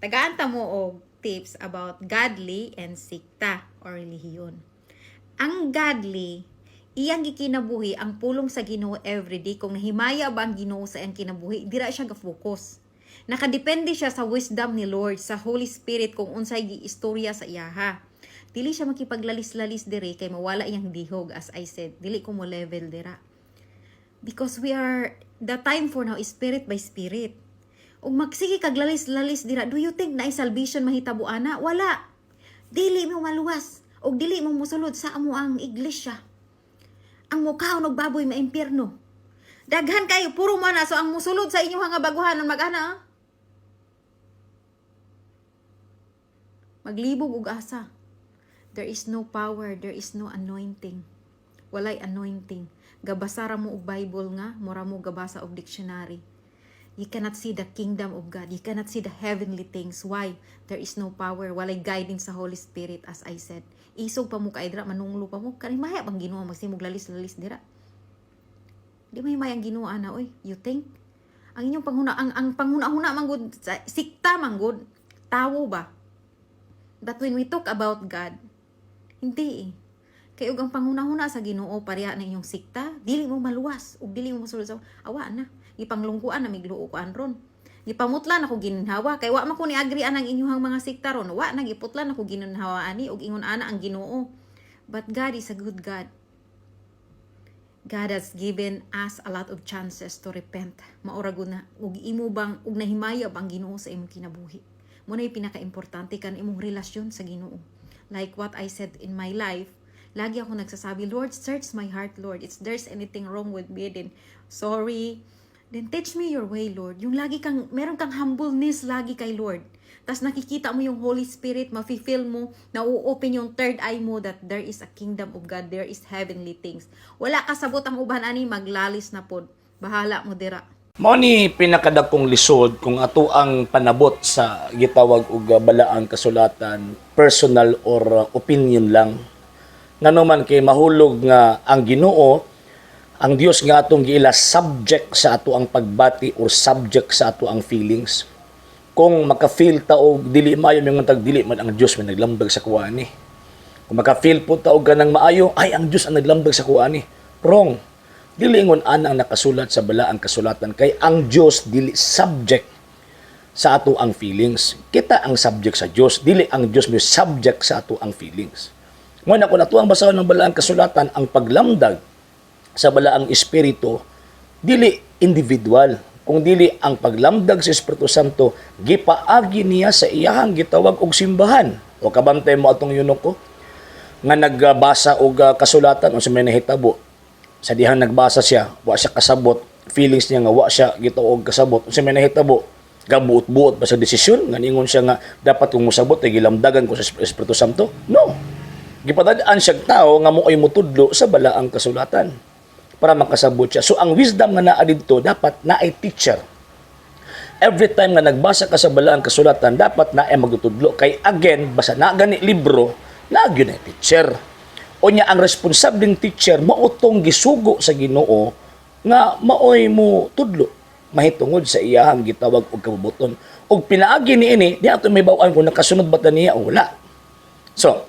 Tagaan ta mo og tips about godly and sikta or relihiyon. Ang godly, iyang gikinabuhi ang pulong sa Ginoo everyday. Kung nahimaya ba ang Ginoo sa iyang kinabuhi, dira siya ga-focus. Nakadepende siya sa wisdom ni Lord, sa Holy Spirit kung unsay giistorya sa iyaha. Dili siya makipaglalis-lalis dire kay mawala iyang dihog, as I said. Dili ko mo level dira. Because the time for now is spirit by spirit. Ug magsige kag lalis-lalis dira, do you think na salvation mahitabo ana? Wala. Dili mo maluwas ug dili mo mosulod sa amo ang iglesia. Ang mukhaon og baboy maimpierno. Daghan kayo puro mana so ang mosulod sa inyong nga baguhanon mag-ana. Maglibog og asa. There is no power, there is no anointing. Walay anointing. Gabasara mo og Bible nga, mura mo gabasa og dictionary. You cannot see the kingdom of God. You cannot see the heavenly things. Why? There is no power. Walay guiding sa Holy Spirit, as I said. Isog pa mo ka dira, manunglo pa mo. Kanay maya bang Ginoo magsimog lalis-lalis dira. Di may mayang Ginoo ana oy. You think? Ang inyong panghuna, ang panghuna-huna manggod, sikta manggod, tawo ba? But when we talk about God, hindi eh. Kay ug ang panghuna-huna sa Ginoo pareha na inyong sikta, dili mo maluwas ug dili mo mosulod sa awa na. Gipanglungkuan na migluo ko anron. Gipamutlan ako ginhawa kay wa man ko ni agree anang inyong mga sikta ron. Wa na giputlan ako ginhawa ani ug ingon ana ang Ginoo. But God is a good God. God has given us a lot of chances to repent. Maura gud na ug imo bang ug nahimaya bang Ginoo sa imong kinabuhi. Mo na pinaka-importante kan imong relasyon sa Ginoo. Like what I said in my life, lagi ako nagsasabi, Lord, search my heart, Lord. If there's anything wrong with me, then sorry. Then teach me your way, Lord. Yung lagi kang, meron kang humbleness lagi kay Lord. Tapos nakikita mo yung Holy Spirit, mafe-feel mo, na-open yung third eye mo that there is a kingdom of God, there is heavenly things. Wala kasabot ang uban ani, maglalis na pod. Bahala mo dira. Mao ni pinakadakong lisod kung ato ang panabot sa gitawag og balaang kasulatan, personal or opinion lang. Ngano man kay mahulog nga ang Ginoo, ang Dios nga atong giila subject sa ato ang pagbati or subject sa ato ang feelings. Kung maka-feel ta og dili maayo yung tag dili man ang Dios man naglambag sa kuani. Kung maka-feel po ta og ganang maayo, ay ang Dios ang naglambag sa kuani. Wrong. Dili ingon ana ang nakasulat sa balaang kasulatan kay ang Dios dili subject sa ato ang feelings. Kita ang subject sa Dios, dili ang Dios mo subject sa ato ang feelings. Ngunit kung ato ang basahon ng balaang kasulatan, ang paglamdag sa balaang espiritu dili individual, kung dili ang paglamdag sa Espiritu Santo gipaagi niya sa iyahang gitawag og simbahan. O kabantay mo atong yunoko nga nagbasa og kasulatan unsa may nahitabo. Sa dihang nagbasa siya, wa siya kasabot, feelings niya nga wa siya gituog kasabot. Unsa may nahitabo, gabuot-buot ba sa desisyon nga ningon siya nga dapat kung musabot ay gilamdagan ko sa Espiritu Santo? No. Gipadadaan siya tao nga mo'y mutudlo sa balaang kasulatan para makasabot siya. So ang wisdom nga naa didto dapat naay teacher. Every time nga nagbasa ka sa balaang kasulatan dapat naay magtudlo kay again basa na gani libro na gyud ay teacher. O niya ang responsableng teacher mautong gisugo sa Ginoo nga maoy mo tudlo mahitungod sa iyahang gitawag og kabubuton. Og pinaagi niini di ato may baw-an kung nakasunod ba ta niya o wala. So,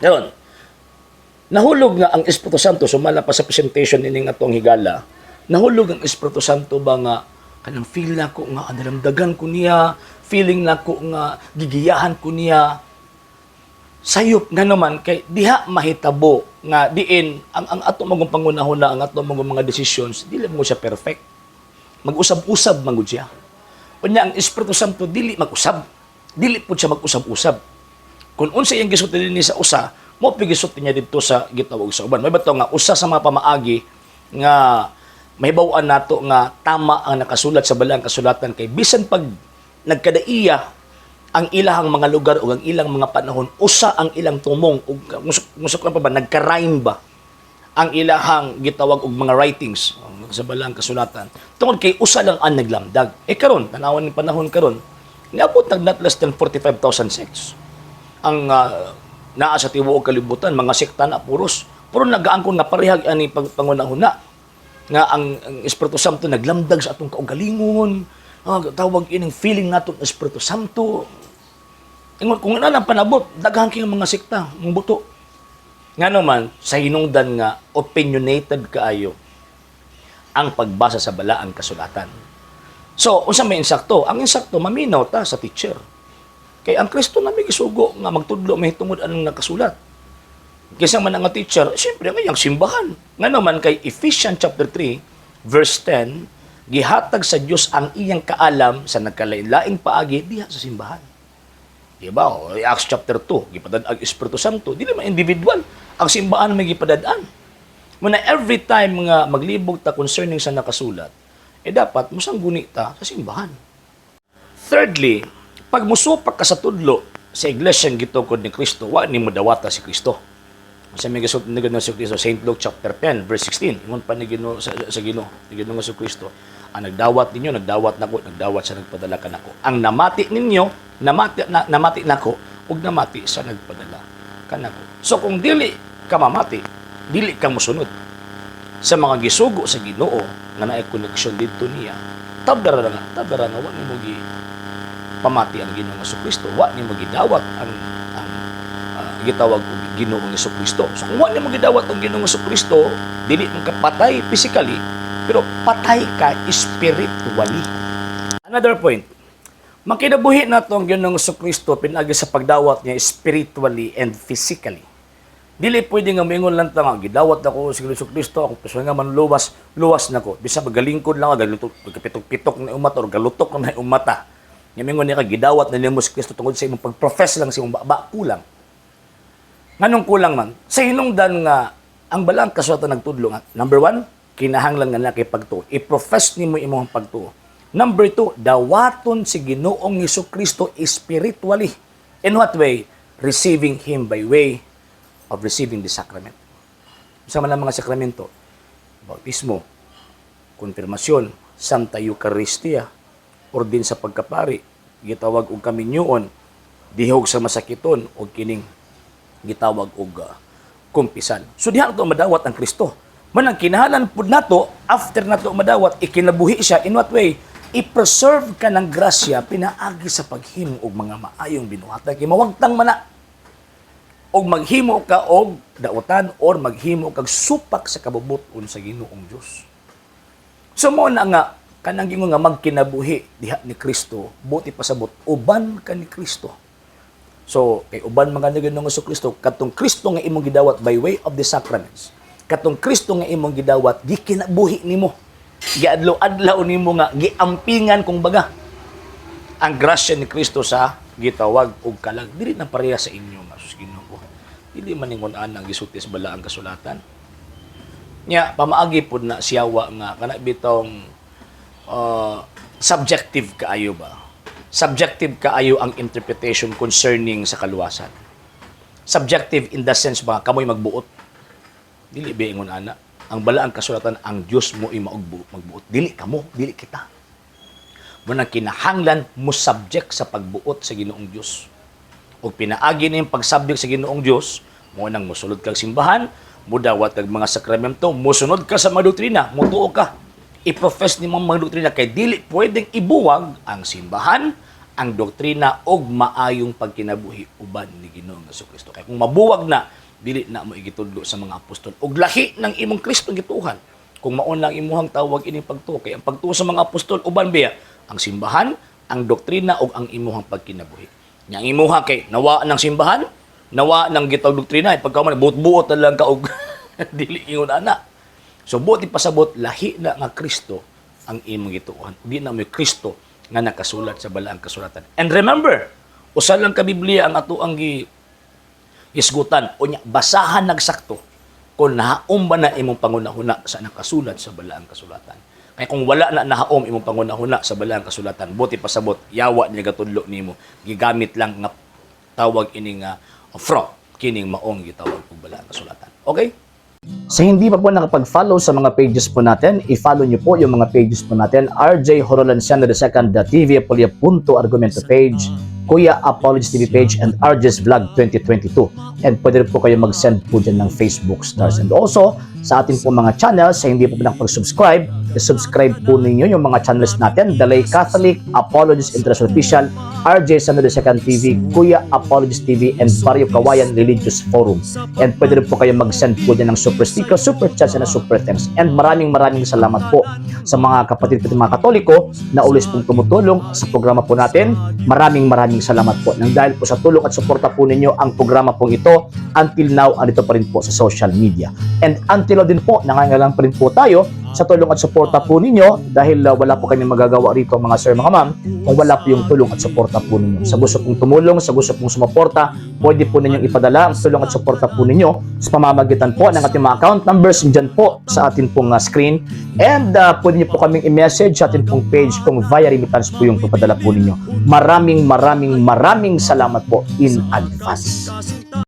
karon nahulog nga ang Espiritu Santo sumala pa sa presentation ini nga atong higala. Nahulog ang Espiritu Santo ba nga kanang feel na ko nga naramdagan ko niya, feeling na ko nga gigiyahan ko niya. Sayop nga naman kay diha mahitabo nga diin ang ato magong pangunahuna ang ato magong mga decisions dili mo siya perfect. Mag-usab-usab man gud siya. Unya ang Espiritu Santo dili mag-usab. Dili pud siya mag-usab-usab. Kung unsa iyang gisulti dinhi sa usa, mo pigisulti niya didto sa gitawag sa uban. May bato nga usa sa mga pamaagi nga mahibaw-an nato nga tama ang nakasulat sa balaang kasulatan kay bisan pag nagkadaiya ang ilahang mga lugar o ang ilang mga panahon, usa ang ilang tumong o musok lang pa ba, nagka-rhyme ba ang ilahang gitawag og mga writings sa balaang kasulatan. Tungod kay usa lang ang naglamdag. Karon, tanawan ng panahon karon, niabot not less than 45,000 sects. Ang naa sa tibuok kalibutan, mga sekta na puros. Puro nagaangkon nga parehag ani pangunahuna nga ang Espiritu Santo naglamdag sa atong kaugalingon, tawag ining feeling nato ng Espiritu Santo. Ingon, kung ano lang panabot, daghang king mga sikta, mga buto. Nga naman, sa hinungdan nga, opinionated kaayo ang pagbasa sa balaang kasulatan. So, unsa may insakto? Ang insakto, maminaw ta sa teacher. Kay ang Kristo na may gisugo nga magtudlo may tungod anong nakasulat. Kaysa man ang teacher, siyempre ngayang simbahan. Nga naman kay Ephesians chapter 3, verse 10, gihatag sa Dios ang iyang kaalam sa nagkalain-laing paagi diha sa simbahan. Diba? O, Acts chapter 2, gipadad ang Espiritu Santo. Dili man individual. Ang simbahan may gipadadaan. Muna every time nga maglibog ta concerning sa nakasulat, dapat musangguni ta sa simbahan. Thirdly, pag musupak ka sa tudlo sa iglesyang gitukod ni Kristo, wa ni mo dawata si Kristo. Sa may gasot ni Ginoo si Kristo, St. Luke chapter 10, verse 16. Ingon pa ni Ginoo sa Ginoo, ni Ginoo si Kristo, ang nagdawat ninyo, nagdawat nako, nagdawat sa nagpadala kanako. Ang namati ninyo, namati nako, ug namati sa nagpadala kanako. So kung dili ka mamati, dili ka mosunod sa mga gisugo sa Ginoo nga naay koneksyon didto niya. Tabdara nga wa nimo gi pamati ang Ginoo nga Kristo, wa nimo gidawat ang gitawag og Ginoo nga Kristo. So kung wa nimo gidawat ang Ginoo nga Kristo, dili man ka patay physically, pero patay ka spiritually. Another point, makinabuhi na itong Ginoong Kristo pinagi sa pagdawat niya spiritually and physically. Dili pwede nga mingon lang ta nga gidawat ako si Ginoong Kristo, ako paso nga man luwas na ko. Bisa magalingkod lang galutok, pitok na umata or galutok na umata. Nga mingon niya ka gidawat na nimo si Kristo tungod sa imong pagprofess lang sa imong baba kulang. Nganong kulang man? Sa hinungdan nga ang balang kasulatan nagtudlo nga. Number 1, kinahanglan nga na kay pagtuo. I-profess nimo imong pagtuo. Number 2, dawaton si Ginoong Kristo spiritually. In what way? Receiving Him by way of receiving the sacrament. Sa man ang mga sakramento, bautismo, konfirmasyon, Santa Eucharistia, ordin sa pagkapari, gitawag og kaminyoon, dihog sa masakiton, o kining gitawag og kumpisan. So diha nato madawat ang Kristo. Man ang kinahanglan pud nato, after nato madawat, ikinabuhi siya. In what way? I-preserve ka ng grasya, pinaagi sa paghimo og mga maayong binuhatan. Kay mawagtang man na og maghimo ka og dautan or maghimo kag supak sa kabubuton sa Ginoong Dios. So mo na nga kanang gingon nga magkinabuhi diha ni Kristo, buti pasabot uban ka ni Kristo. So kay uban mga Ginoong Kristo, katong Kristo nga imong gidawat by way of the sacraments. Katong Kristo nga imong gidawat gikinabuhi nimo. Giadlaw-adlaw nimo nga giampingan kung baga ang grasya ni Kristo sa gitawag og kalag dili na pareha sa inyo nga sus Ginoo. Dili man ningon anang gisutis bala ang kasulatan. Nya pamaagi pud na siyawa nga kana bitong subjective kaayo ba? Subjective kaayo ang interpretation concerning sa kaluwasan. Subjective in the sense ba kamoy magbuot. Dili ba ingon ana? Ang balaang kasulatan ang Dios mo magbuot. Dili kamo, dili kita. Muna kinahanglan mo subject sa pagbuot sa Ginoong Dios. O pinaagi na yung pagsubject sa Ginoong Dios, mo nang musulod kag simbahan, mudawat kag mga sakramento, musunod ka sa mga doktrina, mutuo ka. I-profess ni mga doktrina kay dili pwedeng ibuwag ang simbahan, ang doktrina og maayong pagkinabuhi uban ni Ginoong Kristo. Kay kung mabuwag na, dili na mo igitudlo sa mga apostol. Og lahi ng imong Kristo gituhan. Kung maon lang imuhang tawag ining pagtuo, kay ang pagtuo sa mga apostol uban biya ang simbahan, ang doktrina ug ang imuhang pagkinabuhi. Nya ang imuha kay nawa ng simbahan, nawa ng gitawag doktrina, pagka man buot-buot na lang ka og dili ingon ana. So buti pasabot lahi na nga Kristo ang imong gituhan. Di na may Kristo nga nakasulat sa balaang kasulatan. And remember, usa lang ka Biblia ang ato ang isgutan o nya basahan nagsakto kung nahaom ba na imong pangunahuna sa nakasulat sa balaang kasulatan. Kaya kung wala na nahaom imong pangunahuna sa balaang kasulatan, buti pasabot yawa niya gatudlo nimo, gigamit lang nga tawag ini nga from kining maong gitawag og balaang kasulatan. Okay? Sa hindi pa po nakapag-follow sa mga pages po natin, i-follow niyo po yung mga pages po natin, RJ Horolanciano II.TV, Argumento page, Kuya Apologist TV page and RJ's Vlog 2022. And pwede rin po kayo mag-send po dyan ng Facebook stars. And also, sa ating po mga channels, sa hindi po nakapag-subscribe, subscribe po ninyo yung mga channels natin, Dalay Catholic, Apologist International Official, RJ Sando II TV, Kuya Apologist TV, and Barrio Kawayan Religious Forum. And pwede rin po kayo mag-send po dyan ng super sticker, super chats, and super thanks. And maraming salamat po sa mga kapatid ko mga Katoliko na always pong tumutulong sa programa po natin. Maraming salamat po. Nang dahil po sa tulong at suporta po ninyo, ang programa po ito, until now, andito pa rin po sa social media. And until now din po, nangangailangan pa rin po tayo sa tulong at suporta po ninyo dahil wala po kami magagawa rito mga sir, mga ma'am, kung wala po yung tulong at suporta po ninyo. Sa gusto pong tumulong, sa gusto pong sumuporta, pwede po ninyong ipadala ang tulong at suporta po ninyo sa pamamagitan po ng ating mga account numbers dyan po sa ating pong screen. And pwede nyo po kaming i-message sa ating pong page kung via remittance po yung papadala po ninyo. Maraming salamat po in advance.